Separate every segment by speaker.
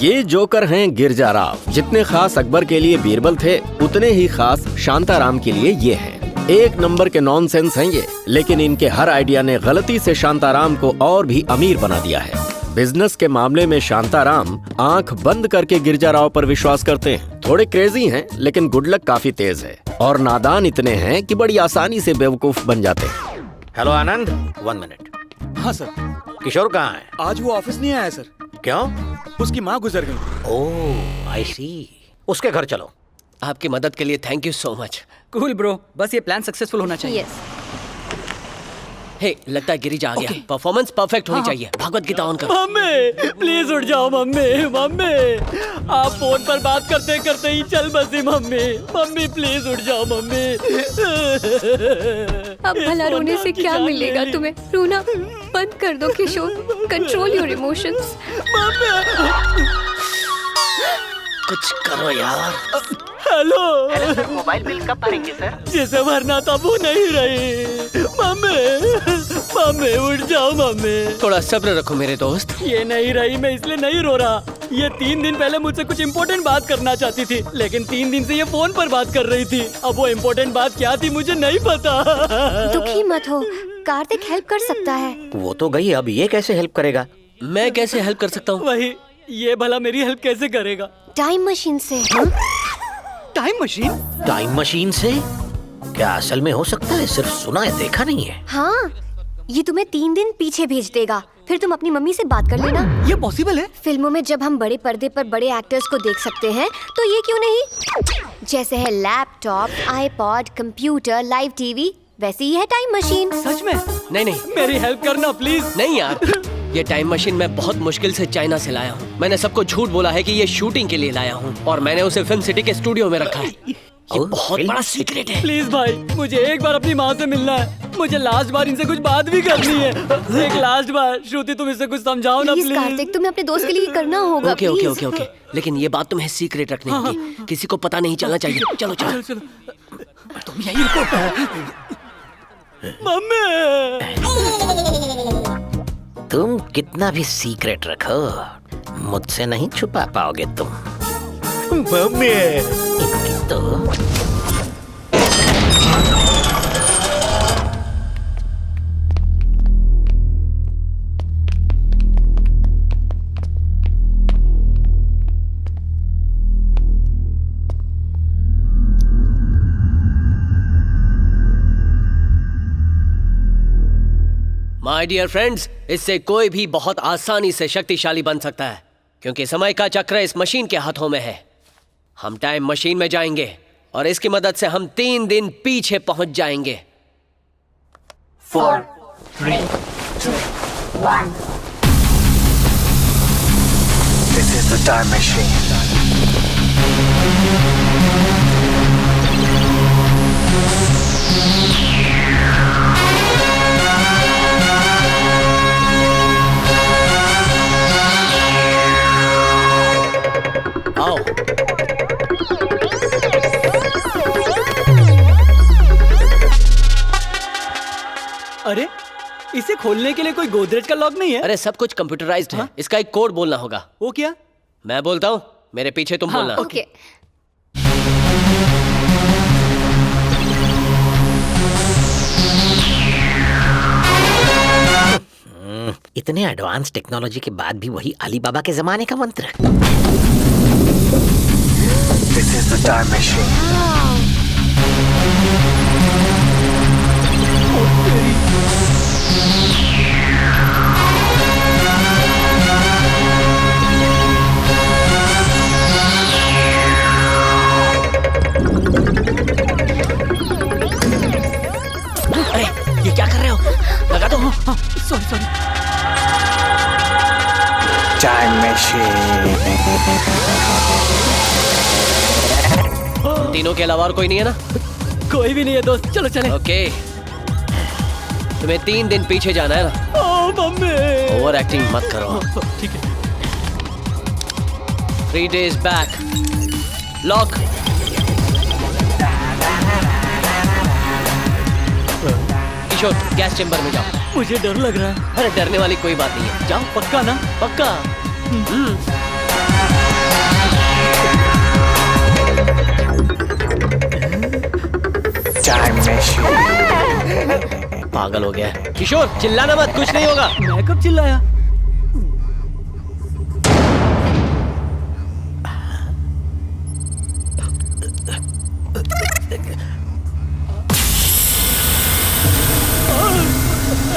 Speaker 1: ये जोकर हैं गिरजा राव। जितने खास अकबर के लिए बीरबल थे, उतने ही खास शांताराम के लिए ये हैं। एक नंबर के नॉनसेंस हैं ये, लेकिन इनके हर आइडिया ने गलती से शांताराम को और भी अमीर बना दिया है। बिजनेस के मामले में शांताराम आंख बंद करके गिरजा राव पर विश्वास करते हैं। थोड़े क्रेजी हैं, लेकिन गुड लक काफी तेज है और नादान इतने हैं कि बड़ी आसानी से बेवकूफ बन जाते हैं।
Speaker 2: हेलो आनंद, 1 मिनट।
Speaker 3: हाँ सर।
Speaker 2: किशोर कहाँ है?
Speaker 3: आज वो ऑफिस नहीं आया सर।
Speaker 2: क्यों?
Speaker 3: उसकी माँ गुजर गई।
Speaker 2: ओह आई सी। उसके घर चलो।
Speaker 4: आपकी मदद के लिए thank you so much.
Speaker 5: Cool bro, बस ये प्लान सक्सेसफुल होना चाहिए।
Speaker 4: हे, लगता है गिरिजा आ गया। परफॉर्मेंस परफेक्ट होनी चाहिए। भगवत गीता ऑन करो।
Speaker 5: मम्मी प्लीज उठ जाओ। मम्मी मम्मी आप फोन पर बात करते करते ही चल बसी। मम्मी मम्मी प्लीज उठ जाओ। मम्मी
Speaker 6: अब भला रोने से क्या मिलेगा तुम्हें? रोना बंद कर दो किशोर। Control your emotions.
Speaker 4: कुछ करो यार।
Speaker 5: हेलो
Speaker 7: मोबाइल बिल कब भरेंगे सर?
Speaker 5: जिसे भरना था वो नहीं रही। मम्मी मम्मी उठ जाओ। मम्मी
Speaker 4: थोड़ा सब्र रखो मेरे दोस्त।
Speaker 5: ये नहीं रही, मैं इसलिए नहीं रो रहा। ये 3 दिन पहले मुझसे कुछ इम्पोर्टेंट बात करना चाहती थी, लेकिन 3 दिन से ये फोन पर बात कर रही थी। अब वो इम्पोर्टेंट बात क्या थी मुझे नहीं पता।
Speaker 6: दुखी मत हो, कार्तिक हेल्प कर सकता है।
Speaker 2: वो तो गई, अब ये कैसे हेल्प करेगा?
Speaker 4: मैं कैसे हेल्प कर सकता हूँ?
Speaker 5: वही, ये भला मेरी हेल्प कैसे करेगा?
Speaker 6: टाइम मशीन से।
Speaker 5: Time machine?
Speaker 2: टाइम मशीन से? क्या असल में हो सकता है? सिर्फ सुना है, देखा नहीं है।
Speaker 6: हाँ, ये तुम्हें 3 दिन पीछे भेज देगा। फिर तुम अपनी मम्मी से बात कर लेना।
Speaker 5: ये पॉसिबल है?
Speaker 6: फिल्मों में जब हम बड़े पर्दे पर बड़े एक्टर्स को देख सकते हैं, तो ये क्यों नहीं? जैसे है laptop, iPod, computer, live TV, वैसे ही है टाइम मशीन।
Speaker 5: सच में?
Speaker 4: नहीं
Speaker 5: मेरी हेल्प करना प्लीज।
Speaker 4: नहीं यार, ये टाइम मशीन मैं बहुत मुश्किल से चाइना से लाया हूँ। मैंने सबको झूठ बोला है कि ये शूटिंग के लिए लाया हूँ और मैंने उसे फिल्म सिटी के स्टूडियो में रखा है। ये बहुत बड़ा सीक्रेट है।
Speaker 5: प्लीज भाई, मुझे एक बार अपनी माँ से मिलना है। मुझे लास्ट बार इनसे कुछ बात भी करनी है। एक लास्ट बार। श्रुति तुम इसे कुछ समझाओ ना प्लीज।
Speaker 6: कार्तिक, तुम्हें अपने दोस्त के लिए करना होगा।
Speaker 4: ओके ओके ओके ओके, लेकिन ये बात तुम्हें सीक्रेट रखनी होगी। किसी को पता नहीं चलना चाहिए। चलो चलो
Speaker 5: चलो। तुम यही रुको। मम्मी
Speaker 2: तुम कितना भी सीक्रेट रखो, मुझसे नहीं छुपा पाओगे तुम। मम्मी इनकी तो
Speaker 4: माय डियर फ्रेंड्स, इससे कोई भी बहुत आसानी से शक्तिशाली बन सकता है, क्योंकि समय का चक्र इस मशीन के हाथों में है। हम टाइम मशीन में जाएंगे और इसकी मदद से हम 3 दिन पीछे पहुंच जाएंगे।
Speaker 7: 4, 3, 2, 1।
Speaker 8: This is the time machine.
Speaker 4: आओ।
Speaker 5: अरे, इसे खोलने के लिए कोई गोदरेज का लॉक नहीं है?
Speaker 4: अरे सब कुछ कंप्यूटराइज्ड है। इसका एक कोड बोलना होगा।
Speaker 5: वो क्या?
Speaker 4: मैं बोलता हूँ, मेरे पीछे तुम बोलना।
Speaker 6: ओके।
Speaker 2: इतने एडवांस टेक्नोलॉजी के बाद भी वही अली बाबा के जमाने का मंत्र।
Speaker 8: This is the time machine.
Speaker 4: अरे ये क्या कर रहे हो? लगा दो।
Speaker 5: सॉरी।
Speaker 8: Time machine.
Speaker 4: तीनों के अलावा और कोई नहीं है ना?
Speaker 5: कोई भी नहीं है दोस्त, चलो चले।
Speaker 4: ओके, तुम्हें 3 दिन पीछे जाना है ना?
Speaker 5: ओ मम्मी।
Speaker 4: ओवर एक्टिंग मत करो।
Speaker 5: ठीक है।
Speaker 4: 3 days back. लॉक। किशोर, गैस चेंबर में जाओ।
Speaker 5: मुझे डर लग रहा है।
Speaker 4: अरे डरने वाली कोई बात नहीं है, जाओ।
Speaker 5: पक्का ना?
Speaker 4: पक्का।
Speaker 8: Time machine.
Speaker 4: पागल हो गया है। किशोर चिल्लाना मत, कुछ नहीं होगा।
Speaker 5: मैं कब चिल्लाया?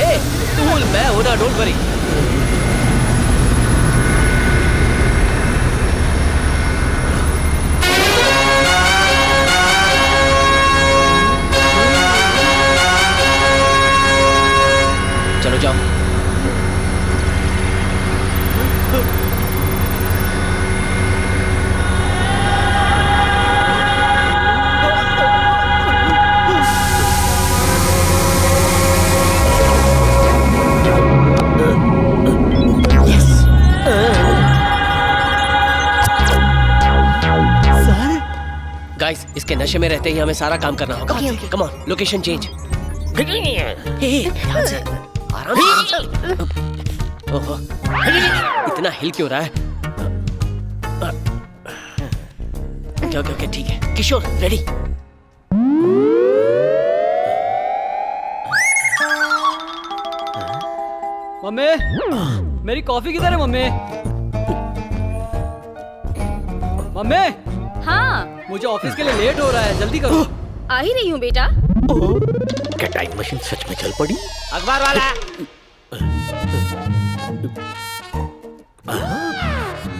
Speaker 4: ए, टूल मैं हूं ना, डोंट वरी। चलो जाओ। गाइस, इसके नशे में रहते ही हमें सारा काम करना होगा।
Speaker 6: Okay, okay.
Speaker 4: Come on, location change. ध्यान से, आराम से। ओहो, इतना हिल क्यों रहा है? ओके ओके ओके, ठीक है। किशोर रेडी?
Speaker 5: मम्मी, मेरी कॉफी किधर है मम्मी? मम्मी,
Speaker 9: हाँ,
Speaker 5: मुझे ऑफिस के लिए लेट हो रहा है, जल्दी करो।
Speaker 9: आ ही रही हूँ बेटा।
Speaker 2: क्या टाइम मशीन सच में चल पड़ी?
Speaker 4: अखबार वाला।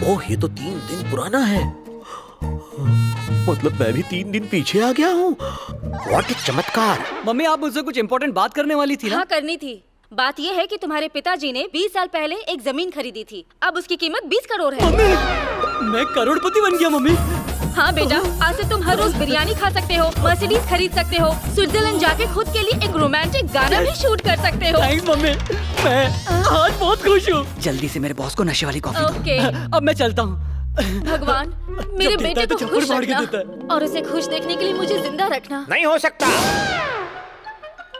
Speaker 2: ओह, ये तो 3 दिन पुराना है। मतलब मैं भी 3 दिन पीछे आ गया हूँ। व्हाट ए चमत्कार।
Speaker 5: मम्मी, आप मुझसे कुछ इम्पोर्टेंट बात करने वाली थी ना?
Speaker 9: हाँ, करनी थी। बात यह है कि तुम्हारे पिताजी ने 20 साल पहले एक जमीन खरीदी थी। अब उसकी कीमत 20 करोड़ है।
Speaker 5: मैं करोड़पति बन गया मम्मी।
Speaker 9: हाँ बेटा, आज से तुम हर रोज बिरयानी खा सकते हो, मर्सिडीज खरीद सकते हो, स्विट्जरलैंड जाके खुद के लिए एक रोमांटिक गाना भी शूट कर सकते हो।
Speaker 5: थैंक्स मम्मी, मैं आज बहुत खुश हूँ। जल्दी से मेरे बॉस को नशे वाली कॉफी दो।
Speaker 9: ओके।
Speaker 5: अब मैं चलता हूँ।
Speaker 9: भगवान, मेरे
Speaker 5: जब देता
Speaker 9: बेटे
Speaker 5: है तो
Speaker 9: को
Speaker 5: चप्पल
Speaker 9: खुश
Speaker 5: फाड़ के
Speaker 9: रखना
Speaker 5: देता है।
Speaker 9: और उसे खुश देखने के लिए मुझे जिंदा रखना।
Speaker 2: नहीं हो सकता,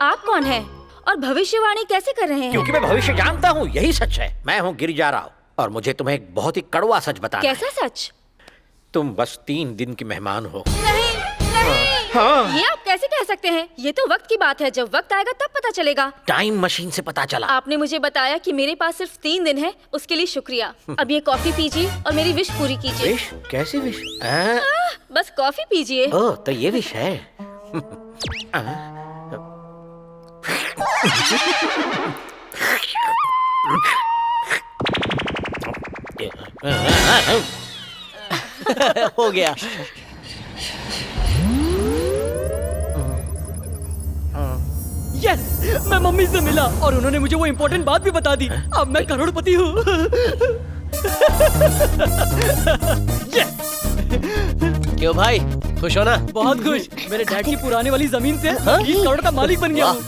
Speaker 9: आप कौन है और भविष्यवाणी कैसे कर रहे हैं?
Speaker 2: क्योंकि मैं भविष्य जानता हूँ। यही सच है। मैं हूँ गिरिजा राव और मुझे तुम्हें एक बहुत ही कड़वा सच बताना है।
Speaker 9: कैसा सच?
Speaker 2: तुम बस 3 दिन की मेहमान हो।
Speaker 9: नहीं, नहीं। ये आप कैसे कह सकते हैं? ये तो वक्त की बात है, जब वक्त आएगा तब पता चलेगा।
Speaker 2: टाइम मशीन से पता चला।
Speaker 9: आपने मुझे बताया कि मेरे पास सिर्फ 3 दिन है, उसके लिए शुक्रिया। अब ये कॉफी पीजिए और मेरी विश पूरी कीजिए।
Speaker 2: विश? कैसी विश?
Speaker 9: बस कॉफी पीजिए।
Speaker 2: ओह, तो ये विश है।
Speaker 4: हो गया।
Speaker 5: यस, मैं मम्मी से मिला और उन्होंने मुझे वो इम्पोर्टेंट बात भी बता दी। अब मैं करोड़पति हूँ।
Speaker 4: क्यों भाई, खुश हो ना?
Speaker 5: बहुत खुश। मेरे डैड की पुराने वाली जमीन से 20 करोड़ का मालिक बन गया हूँ।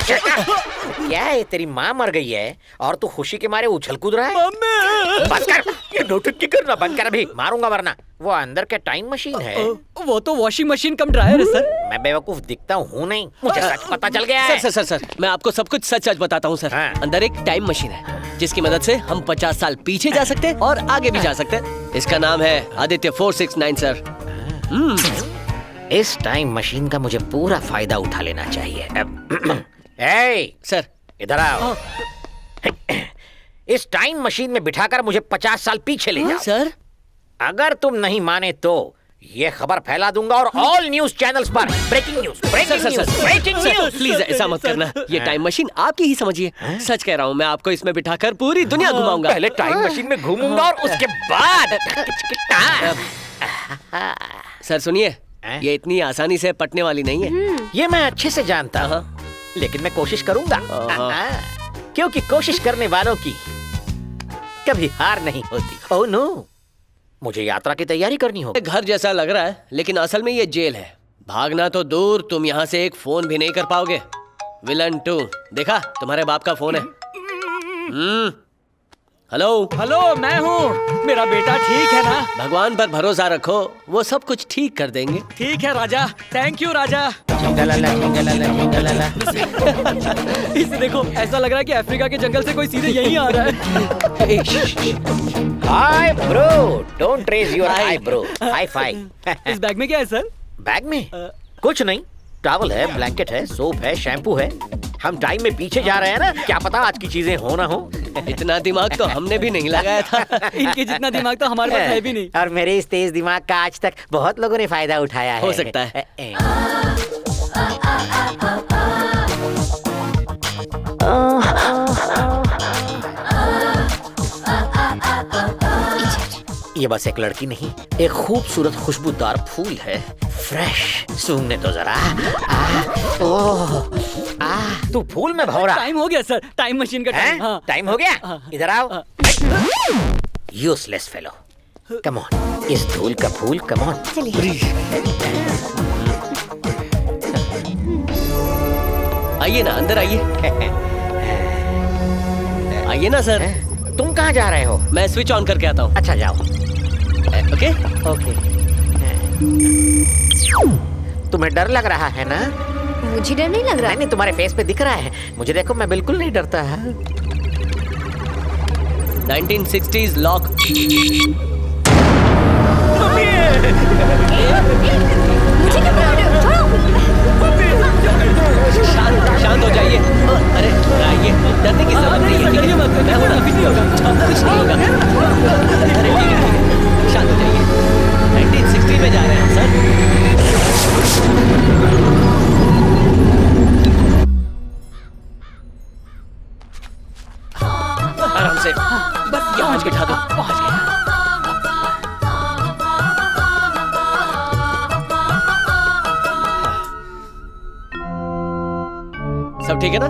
Speaker 2: क्या है, तेरी माँ मर गई है और तू खुशी के मारे उछल कूद रहा है?
Speaker 5: मम्मी!
Speaker 2: बस कर, ये नौटंकी करना बंद कर, अभी मारूंगा वरना। वो अंदर क्या टाइम मशीन है?
Speaker 5: वो तो वॉशिंग मशीन कम ड्रायर है सर।
Speaker 2: मैं बेवकूफ दिखता हूँ नहीं, मुझे सच पता चल गया है।
Speaker 4: सर, मैं आपको सब कुछ सच सच बताता हूँ सर।
Speaker 2: हाँ।
Speaker 4: अंदर एक टाइम मशीन है जिसकी मदद से हम 50 साल पीछे जा सकते हैं और आगे भी जा सकते हैं। इसका नाम है आदित्य 469 सर।
Speaker 2: इस टाइम मशीन का मुझे पूरा फायदा उठा लेना चाहिए। ए,
Speaker 4: सर,
Speaker 2: इधर आओ। इस टाइम मशीन में बिठाकर मुझे 50 साल पीछे ले जाओ।
Speaker 4: सर,
Speaker 2: अगर तुम नहीं माने तो ये खबर फैला दूंगा और ऑल न्यूज चैनल्स पर breaking news, breaking news, breaking news.
Speaker 4: Please ऐसा मत करना। ये टाइम मशीन आपकी ही समझिए। सच कह रहा हूँ, मैं आपको इसमें बिठाकर पूरी दुनिया घुमाऊंगा।
Speaker 2: पहले टाइम मशीन में घूमूंगा और उसके बाद
Speaker 4: सर सुनिए, ये इतनी आसानी से पटने वाली नहीं है।
Speaker 2: ये मैं अच्छे से जानता हूँ, लेकिन मैं कोशिश करूंगा। क्योंकि कोशिश करने वालों की कभी हार नहीं होती। ओह नो, मुझे यात्रा की तैयारी करनी होगी।
Speaker 4: घर जैसा लग रहा है, लेकिन असल में ये जेल है। भागना तो दूर, तुम यहाँ से एक फोन भी नहीं कर पाओगे। विलन 2 देखा, तुम्हारे बाप का फोन है। हेलो
Speaker 5: हेलो, मैं हूँ। मेरा बेटा ठीक है ना?
Speaker 4: भगवान पर भरोसा रखो, वो सब कुछ ठीक कर देंगे।
Speaker 5: ठीक है राजा, थैंक यू राजा। इसे देखो, ऐसा लग रहा है कि अफ्रीका के जंगल से कोई सीधे यहीं आ रहा है।
Speaker 2: Hi bro, don't raise your hi bro, high five.
Speaker 5: इस बैग में क्या है सर?
Speaker 2: बैग में कुछ नहीं, टॉवल है, ब्लैंकेट है, सोप है, शैम्पू है। हम टाइम में पीछे जा रहे हैं ना, क्या पता आज की चीजें हो ना हो।
Speaker 4: इतना दिमाग तो हमने भी नहीं लगाया था।
Speaker 5: इनके जितना दिमाग तो हमारे पास है भी नहीं।
Speaker 2: और मेरे इस तेज दिमाग का आज तक बहुत लोगों ने फायदा उठाया है।
Speaker 4: हो सकता है।
Speaker 2: ये बस एक लड़की नहीं, एक खूबसूरत खुशबूदार फूल है। फ्रेश, सूंघने तो जरा। तू फूल में भौरा।
Speaker 5: टाइम हो गया सर, टाइम मशीन का टाइम। हाँ।
Speaker 2: टाइम हो गया, इधर आओ। यूजलेस फेलो, कम ऑन, इस धूल का फूल, कम ऑन।
Speaker 4: आइए ना, अंदर आइए। आइए ना सर।
Speaker 2: तुम कहाँ जा रहे हो?
Speaker 4: मैं स्विच ऑन करके आता हूँ।
Speaker 2: अच्छा जाओ।
Speaker 4: Okay
Speaker 2: okay. तुम्हें डर लग रहा है ना?
Speaker 6: मुझे डर नहीं लग रहा।
Speaker 2: नहीं, तुम्हारे फेस पे दिख रहा है। मुझे देखो, मैं बिल्कुल नहीं डरता है।
Speaker 4: 1960s lock. शांत हो जाइए। अरे आइए, डरने की जरूरत नहीं है। मैं हूं ना, कुछ नहीं होगा। कुछ नहीं होगा। अरे ठीक है, शांत हो जाइए। 1960 में जा रहे हैं सर। आराम से, बस यहाँ बिठा दो। पहुंच गया। सब ठीक है ना?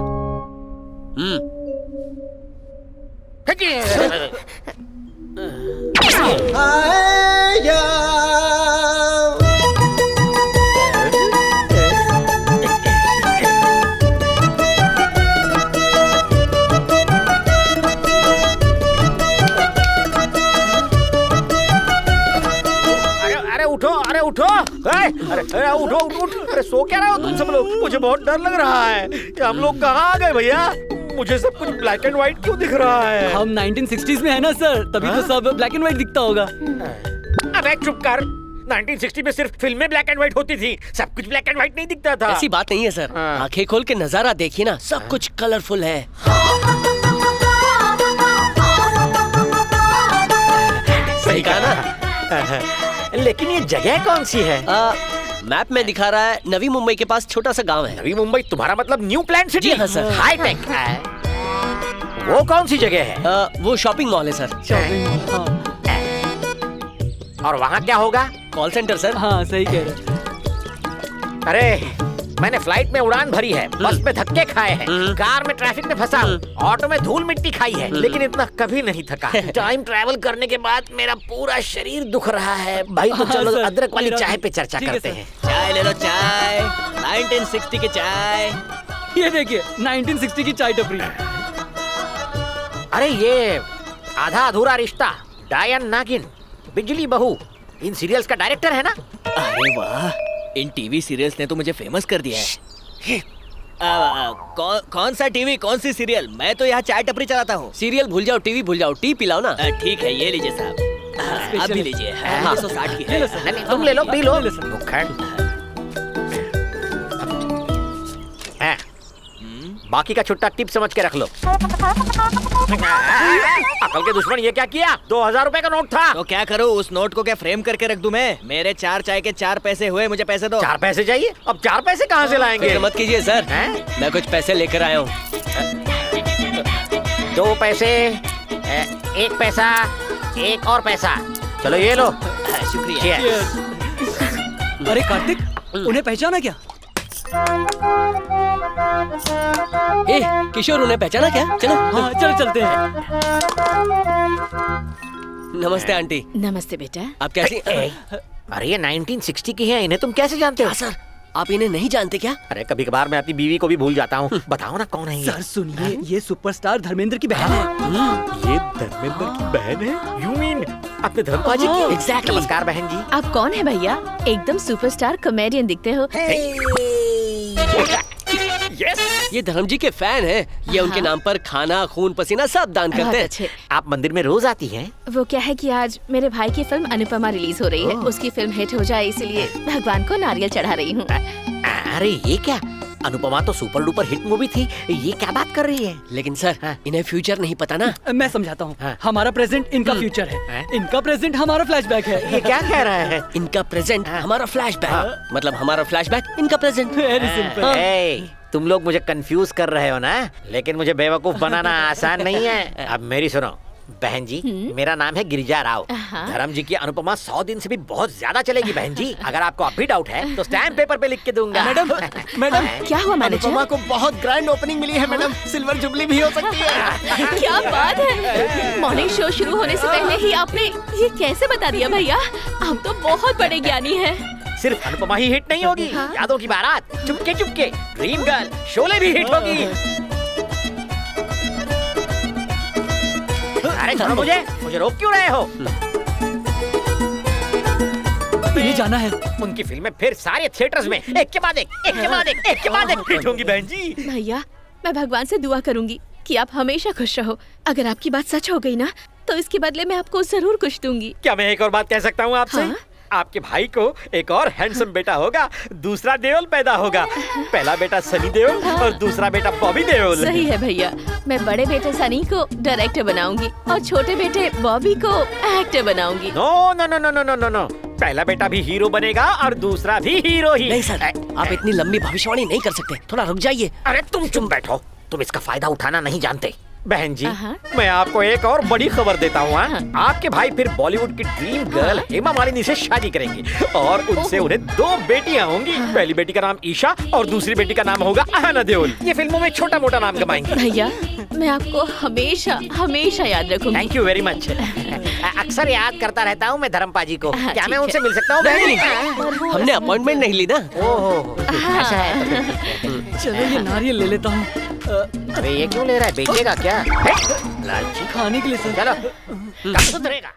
Speaker 2: अरे उठो, अरे उठो। अरे उठो, उठ। अरे सो क्या रहे हो तुम सब लोग? मुझे बहुत डर लग रहा है कि हम लोग कहाँ आ गए भैया। मुझे सब कुछ ब्लैक एंड व्हाइट क्यों दिख रहा है?
Speaker 5: हम 1960s में है ना सर, तभी तो सब ब्लैक एंड व्हाइट दिखता होगा।
Speaker 2: अबे चुप कर। 1960 में सिर्फ फिल्में ब्लैक एंड व्हाइट होती थी, सब कुछ ब्लैक एंड व्हाइट नहीं दिखता था।
Speaker 4: ऐसी बात नहीं है सर। आंखें खोल के नजारा देखिए ना, सब कुछ कलरफुल है। सही कहा ना?
Speaker 2: लेकिन ये जगह कौन सी है?
Speaker 4: मैप में दिखा रहा है नवी मुंबई के पास छोटा सा गांव है।
Speaker 2: नवी मुंबई? तुम्हारा मतलब न्यू प्लान सिटी?
Speaker 4: जी हाँ सर।
Speaker 2: High tech. वो कौन सी जगह है?
Speaker 4: वो शॉपिंग मॉल है सर।
Speaker 2: और वहाँ क्या होगा?
Speaker 4: Call centre sir.
Speaker 5: हाँ सही कह रहे।
Speaker 2: अरे मैंने फ्लाइट में उड़ान भरी है, बस में धक्के खाए हैं, कार में ट्रैफिक में फंसा, ऑटो में धूल मिट्टी खाई है, लेकिन इतना कभी नहीं थका। टाइम ट्रैवल करने के बाद मेरा पूरा शरीर दुख रहा है। भाई तो चलो अदरक वाली चाय पे चर्चा करते हैं।
Speaker 4: चाय ले लो, चाय। 1960 की चाय।
Speaker 5: ये देखिए 1960 की चाय टपरी।
Speaker 2: अरे ये आधा अधूरा रिश्ता, डायन नागिन, बिजली बहू, इन सीरियल्स का डायरेक्टर है ना?
Speaker 10: अरे वाह, इन टीवी सीरियल्स ने तो मुझे फेमस कर दिया है। कौन सा टीवी, कौन सी सीरियल? मैं तो यहाँ चाय टपरी चलाता हूँ।
Speaker 4: सीरियल भूल जाओ, टीवी भूल जाओ, टी पिलाओ ना।
Speaker 10: ठीक है, ये लीजिए साहब। आप भी लीजिए। 160 की है।
Speaker 2: नहीं, तुम ले लो, पी लो। बाकी का छुट्टा टिप समझ के रख लो। अकल के दुश्मन, ये क्या किया? 2000 रुपए का नोट था।
Speaker 10: तो क्या करूँ, उस नोट को क्या फ्रेम करके रख दूं मैं? मेरे 4 चाय के 4 पैसे हुए, मुझे पैसे दो।
Speaker 2: 4 पैसे चाहिए? अब 4 पैसे कहाँ से लाएंगे?
Speaker 4: फिक्र मत कीजिए सर, मैं कुछ पैसे लेकर आया हूँ।
Speaker 2: 2 पैसे, 1 पैसा, 1 और पैसा। चलो ये लो।
Speaker 10: शुक्रिया।
Speaker 5: अरे कार्तिक, उन्हें पहचाना क्या?
Speaker 4: ए, किशोर, उन्हें पहचाना क्या? चलो।
Speaker 5: हाँ चलो चलते हैं।
Speaker 4: नमस्ते आंटी।
Speaker 9: नमस्ते बेटा।
Speaker 4: आप कैसी?
Speaker 2: अरे ये 1960 की है, इन्हें तुम कैसे जानते हो?
Speaker 4: सर, आप इन्हें नहीं जानते क्या?
Speaker 2: अरे कभी कभार मैं अपनी बीवी को भी भूल जाता हूँ। बताओ ना कौन है ये?
Speaker 5: सर सुनिए, ये सुपरस्टार धर्मेंद्र की बहन है।
Speaker 2: ये धर्मेंद्र की बहन है? यू मीन अपने धर्मपा जी की?
Speaker 9: Exactly.
Speaker 2: नमस्कार बहन जी।
Speaker 9: आप कौन है भैया? एकदम सुपरस्टार कॉमेडियन दिखते हो।
Speaker 4: ये धर्म जी के फैन हैं। ये उनके नाम पर खाना, खून, पसीना सब दान करते हैं।
Speaker 9: अच्छे।
Speaker 2: आप मंदिर में रोज आती हैं?
Speaker 9: वो क्या है कि आज मेरे भाई की फिल्म अनुपमा रिलीज हो रही है। उसकी फिल्म हिट हो जाए इसलिए भगवान को नारियल चढ़ा रही हूँ।
Speaker 2: अरे ये क्या, अनुपमा तो सुपर डुपर हिट मूवी थी, ये क्या बात कर रही है?
Speaker 4: लेकिन सर इन्हें फ्यूचर नहीं पता ना।
Speaker 5: मैं समझाता हूँ। हमारा प्रेजेंट इनका फ्यूचर है, इनका प्रेजेंट हमारा फ्लैशबैक है।
Speaker 2: ये क्या कह रहा है?
Speaker 4: इनका प्रेजेंट हमारा फ्लैशबैक, मतलब हमारा फ्लैशबैक इनका प्रेजेंट।
Speaker 5: Very simple.
Speaker 2: ए, तुम लोग मुझे कंफ्यूज कर रहे हो ना, लेकिन मुझे बेवकूफ बनाना आसान नहीं है। अब मेरी सुनो बहन जी, मेरा नाम है गिरिजा राव। धर्म जी की अनुपमा 100 दिन से भी बहुत ज्यादा चलेगी बहन जी। अगर आपको अब भी डाउट है तो स्टैम्प पेपर पे लिख के दूंगा।
Speaker 3: मैडम
Speaker 9: क्या हुआ मैनेजर?
Speaker 3: अनुपमा को बहुत ग्रैंड ओपनिंग मिली है मैडम, सिल्वर जुबली भी हो सकती है।
Speaker 9: क्या बात है, मॉर्निंग शो शुरू होने से पहले ही आपने ये कैसे बता दिया भैया? आप तो बहुत बड़े ज्ञानी हैं।
Speaker 2: सिर्फ अनुपमा ही हिट नहीं होगी, यादों की बारात, चुपके चुपके, ड्रीम गर्ल, शोले भी हिट होगी। अरे छोड़ो मुझे रोक क्यों रहे हो?
Speaker 5: ये जाना है।
Speaker 2: उनकी फिल्में फिर सारे थिएटर्स में एक के बाद एक हिट होंगी बहन जी।
Speaker 9: भैया मैं भगवान से दुआ करूंगी कि आप हमेशा खुश रहो। अगर आपकी बात सच हो गई ना तो इसके बदले मैं आपको जरूर कुछ दूंगी।
Speaker 2: क्या मैं एक और बात कह सकता हूँ आपसे?
Speaker 9: हाँ?
Speaker 2: आपके भाई को एक और हैंडसम बेटा होगा, दूसरा देओल पैदा होगा। पहला बेटा सनी देओल और दूसरा बेटा बॉबी देओल।
Speaker 9: सही है भैया, मैं बड़े बेटे सनी को डायरेक्टर बनाऊंगी और छोटे बेटे बॉबी को एक्टर बनाऊंगी।
Speaker 2: No no no no no no no no, पहला बेटा भी हीरो बनेगा और दूसरा भी हीरो ही।
Speaker 4: नहीं सर, आप इतनी लंबी भविष्यवाणी नहीं कर सकते, थोड़ा रुक जाइए।
Speaker 2: अरे तुम चुप बैठो, तुम इसका फायदा उठाना नहीं जानते। बहन जी मैं आपको एक और बड़ी खबर देता हूँ। आपके भाई फिर बॉलीवुड की ड्रीम गर्ल हेमा मालिनी से शादी करेंगे और उनसे उन्हें 2 बेटियां होंगी। पहली बेटी का नाम ईशा और दूसरी बेटी का नाम होगा अहाना देओल। ये फिल्मों में छोटा मोटा नाम कमाएंगी।
Speaker 9: भैया मैं आपको हमेशा हमेशा याद रखूंगी।
Speaker 2: Thank you very much. अक्सर याद करता रहता हूँ मैं धर्मपा जी को। क्या मैं उनसे मिल सकता हूँ बहन?
Speaker 4: हमने अपॉइंटमेंट नहीं ली ना।
Speaker 2: ओहो ऐसा है।
Speaker 5: चलो ये नारियल ले लेता हूँ।
Speaker 2: अरे ये क्यों ले रहा है, बेचेगा क्या? लालची
Speaker 5: खाने के लिए सर।
Speaker 2: चलो कब सुधरेगा?